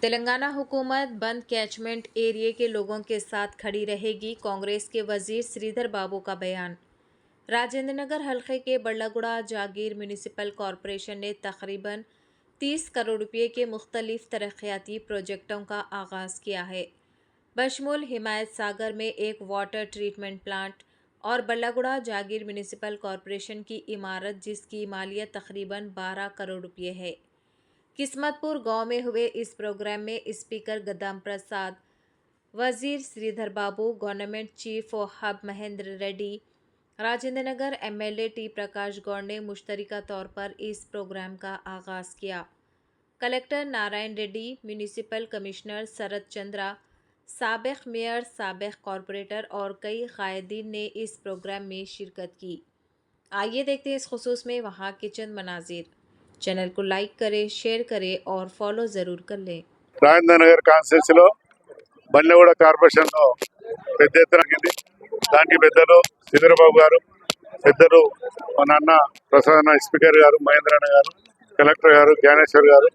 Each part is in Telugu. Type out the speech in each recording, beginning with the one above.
तेलंगाना हुकूमत बंद कैचमेंट एरिया के लोगों के साथ खड़ी रहेगी। कांग्रेस के वजीर श्रीधर बाबू का बयान। राजेंद्र नगर हल्के के बल्लागुड़ा जागीर म्यूनिसिपल कॉरपोरेशन ने तकरीबन 30 करोड़ रुपये के मुख्तलिफ तरक्याती प्रोजेक्टों का आगाज़ किया है। बशमूल हिमायत सागर में एक वाटर ट्रीटमेंट प्लांट और बल्लागुड़ा जागीर म्यूनिसिपल कॉरपोरेशन की इमारत जिसकी मालियत तकरीबन 12 करोड़ रुपये है। किस्मतपुर गांव में हुए इस प्रोग्राम में स्पीकर गद्दाम प्रसाद, वजीर श्रीधर बाबू, गवर्नमेंट चीफ और हब महेंद्र रेड्डी, राजेंद्र नगर एमएलए टी प्रकाश गौड़ ने मुश्तरका तौर पर इस प्रोग्राम का आगाज़ किया। Collector Narayana Reddy, municipal commissioner Sharath Chandra, साबिक मेयर, साबिक कॉरपोरेटर और कई कायदीन ने इस प्रोग्राम में शिरकत की। आइए देखते हैं इस खुसूस में वहाँ के चंद मनाजिर। चैनल को लाइक करें, शेयर करें और फॉलो ज़रूर कर लें। రాజేంద్ర నగర్ కాన్స్టిట్యూన్సీలో బల్లెగూడ కార్పొరేషన్లో పెద్ద ఎత్తున దానికి పెద్దలు శ్రీధరబాబు గారు, పెద్దలు మన అన్న ప్రసాద్ స్పీకర్ గారు, మహేంద్రన్న గారు, కలెక్టర్ గారు, జ్ఞానేశ్వర్ గారు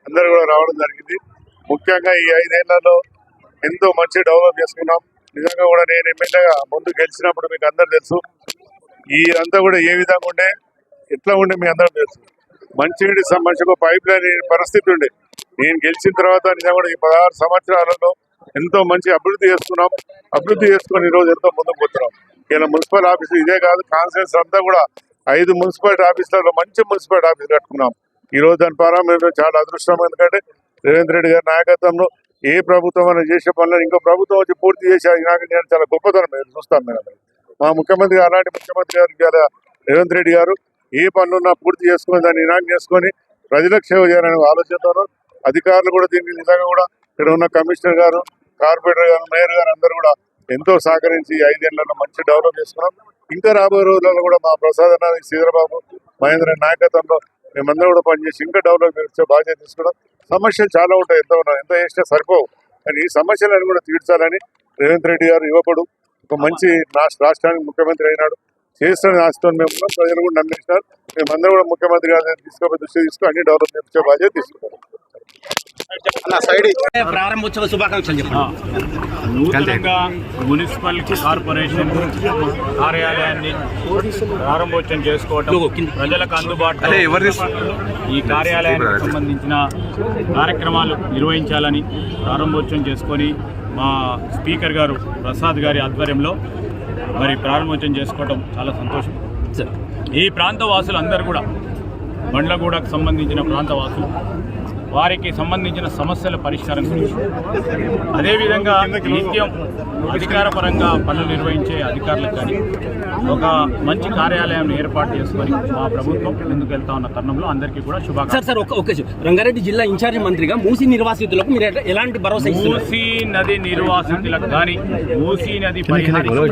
అందరూ కూడా రావడం జరిగింది. ముఖ్యంగా ఈ 5 ఏళ్లలో ఎంతో మంచి డెవలప్ చేసుకున్నాం. నిజంగా కూడా నేను ఎమ్మెల్యేగా ముందు గెలిచినప్పుడు మీకు అందరూ తెలుసు, ఈ అంతా కూడా ఏ విధంగా ఉండే, ఎట్లా ఉండే మీ అందరూ తెలుసు. మంచినీటి సమస్యకు పైప్ లైన్ పరిస్థితి ఉండే. నేను గెలిచిన తర్వాత నిజంగా కూడా ఈ 16 సంవత్సరాలలో ఎంతో మంచి అభివృద్ధి చేసుకున్నాం. అభివృద్ధి చేసుకుని ఈరోజు ఎంతో ముందుకు పోతున్నాం. ఇలా మున్సిపల్ ఆఫీసులు ఇదే కాదు, కాన్స్టిట్యూన్సీ అంతా కూడా 5 మున్సిపాలిటీ ఆఫీసులలో మంచి మున్సిపాలిటీ ఆఫీస్ కట్టుకున్నాం. ఈరోజు దాని ప్రారంభం చాలా అదృష్టం. ఎందుకంటే రేవంత్ రెడ్డి గారి నాయకత్వంలో ఏ ప్రభుత్వం అని చేసే పనులను ఇంకో ప్రభుత్వం వచ్చి పూర్తి చేసే నేను చాలా గొప్పతనం మీరు చూస్తాం. మేము మా ముఖ్యమంత్రి అలాంటి ముఖ్యమంత్రి గారు రేవంత్ రెడ్డి గారు ఏ పనులున్నా పూర్తి చేసుకుని దాన్ని ఇనాం చేసుకొని ప్రజలకు సేవ చేయాలనే ఆలోచనతో అధికారులు కూడా దీనికి నిజంగా కూడా ఇక్కడ ఉన్న కమిషనర్ గారు, కార్పొరేటర్ గారు, మేయర్ గారు అందరూ కూడా ఎంతో సహకరించి 5 ఏళ్లలో మంచి డెవలప్ చేసుకున్నాం. ఇంకా రాబోయే రోజులలో కూడా మా ప్రసాద్ అన్న, శ్రీధరబాబు, మహేంద్ర నాయకత్వంలో మేమందరూ కూడా పనిచేసి ఇంకా డెవలప్ చేసే బాధ్యత తీసుకున్నాం. సమస్యలు చాలా ఉంటాయి, ఎంత చేసినా సరిపోవు. కానీ ఈ సమస్యలను కూడా తీర్చాలని రేవంత్ రెడ్డి గారు యువకుడు ఒక మంచి రాష్ట్రానికి ముఖ్యమంత్రి అయినాడు. చేస్తున్న ఆశతో మేము ప్రజలు కూడా నమ్మేసినారు. మేమందరూ కూడా ముఖ్యమంత్రి గారు తీసుకుపోయి దృష్టి తీసుకుని అన్ని డెవలప్ చేసే బాధ్యత తీసుకున్నాం. ప్రారంభోత్సవ శుభాకాంక్షలు చెప్పండి. నూతనంగా మున్సిపల్ కార్పొరేషన్ కార్యాలయాన్ని ప్రారంభోత్సవం చేసుకోవటం, ప్రజలకు అందుబాటులో ఈ కార్యాలయానికి సంబంధించిన కార్యక్రమాలు నిర్వహించాలని ప్రారంభోత్సవం చేసుకొని మా స్పీకర్ గారు ప్రసాద్ గారి ఆధ్వర్యంలో మరి ప్రారంభోత్సవం చేసుకోవడం చాలా సంతోషం. ఈ ప్రాంత వాసులు అందరూ కూడా బండ్లగూడకు సంబంధించిన ప్రాంత వాసులు వారికి సంబంధించిన సమస్యల పరిష్కారం గురించి, అదేవిధంగా నిత్యం అధికారపరంగా పనులు నిర్వహించే అధికారులకు కానీ ఒక మంచి కార్యాలయం ఏర్పాటు చేసుకొని మా ప్రభుత్వం ముందుకు వెళ్తా ఉన్న తరుణంలో అందరికీ కూడా శుభాకాంక్షలు. సార్ ఓకే, రంగారెడ్డి జిల్లా ఇన్ఛార్జి మంత్రిగా మూసీ నిర్వాసితులకు మీరు ఎలాంటి భరోసా ఇస్తున్నారు? మూసీ నది నిర్వాసితులకు కానీ, మూసీ నది ప్రాంతంలో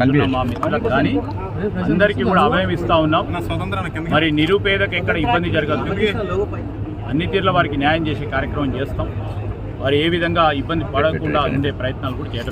ఉన్న మా మిత్రులకు కానీ అందరికీ కూడా అభయం ఇస్తా ఉన్నాం. మరి నిరుపేదకు ఎక్కడ ఇబ్బంది జరగదు, అన్ని తీర్ల వారికి న్యాయం చేసే కార్యక్రమం చేస్తాం. వారు ఏ విధంగా ఇబ్బంది పడకుండా ఉండే ప్రయత్నాలు కూడా చేయడం.